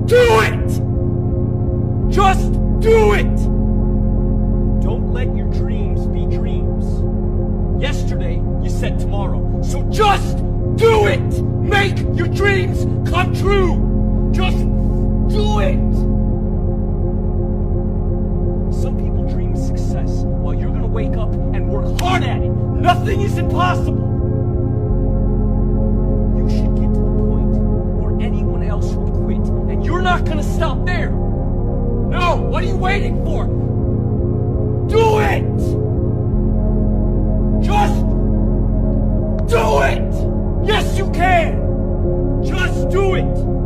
Do it! Just do it! Don't let your dreams be dreams. Yesterday, you said tomorrow. So just do it! Make your dreams come true! Just do it! Some people dream of success while you're gonna wake up and work hard at it. Nothing is impossible. You should get to the point where anyone else would quit, and you're not gonna stop there. No, what are you waiting for? Do it! Just do it! Yes, you can! Just do it!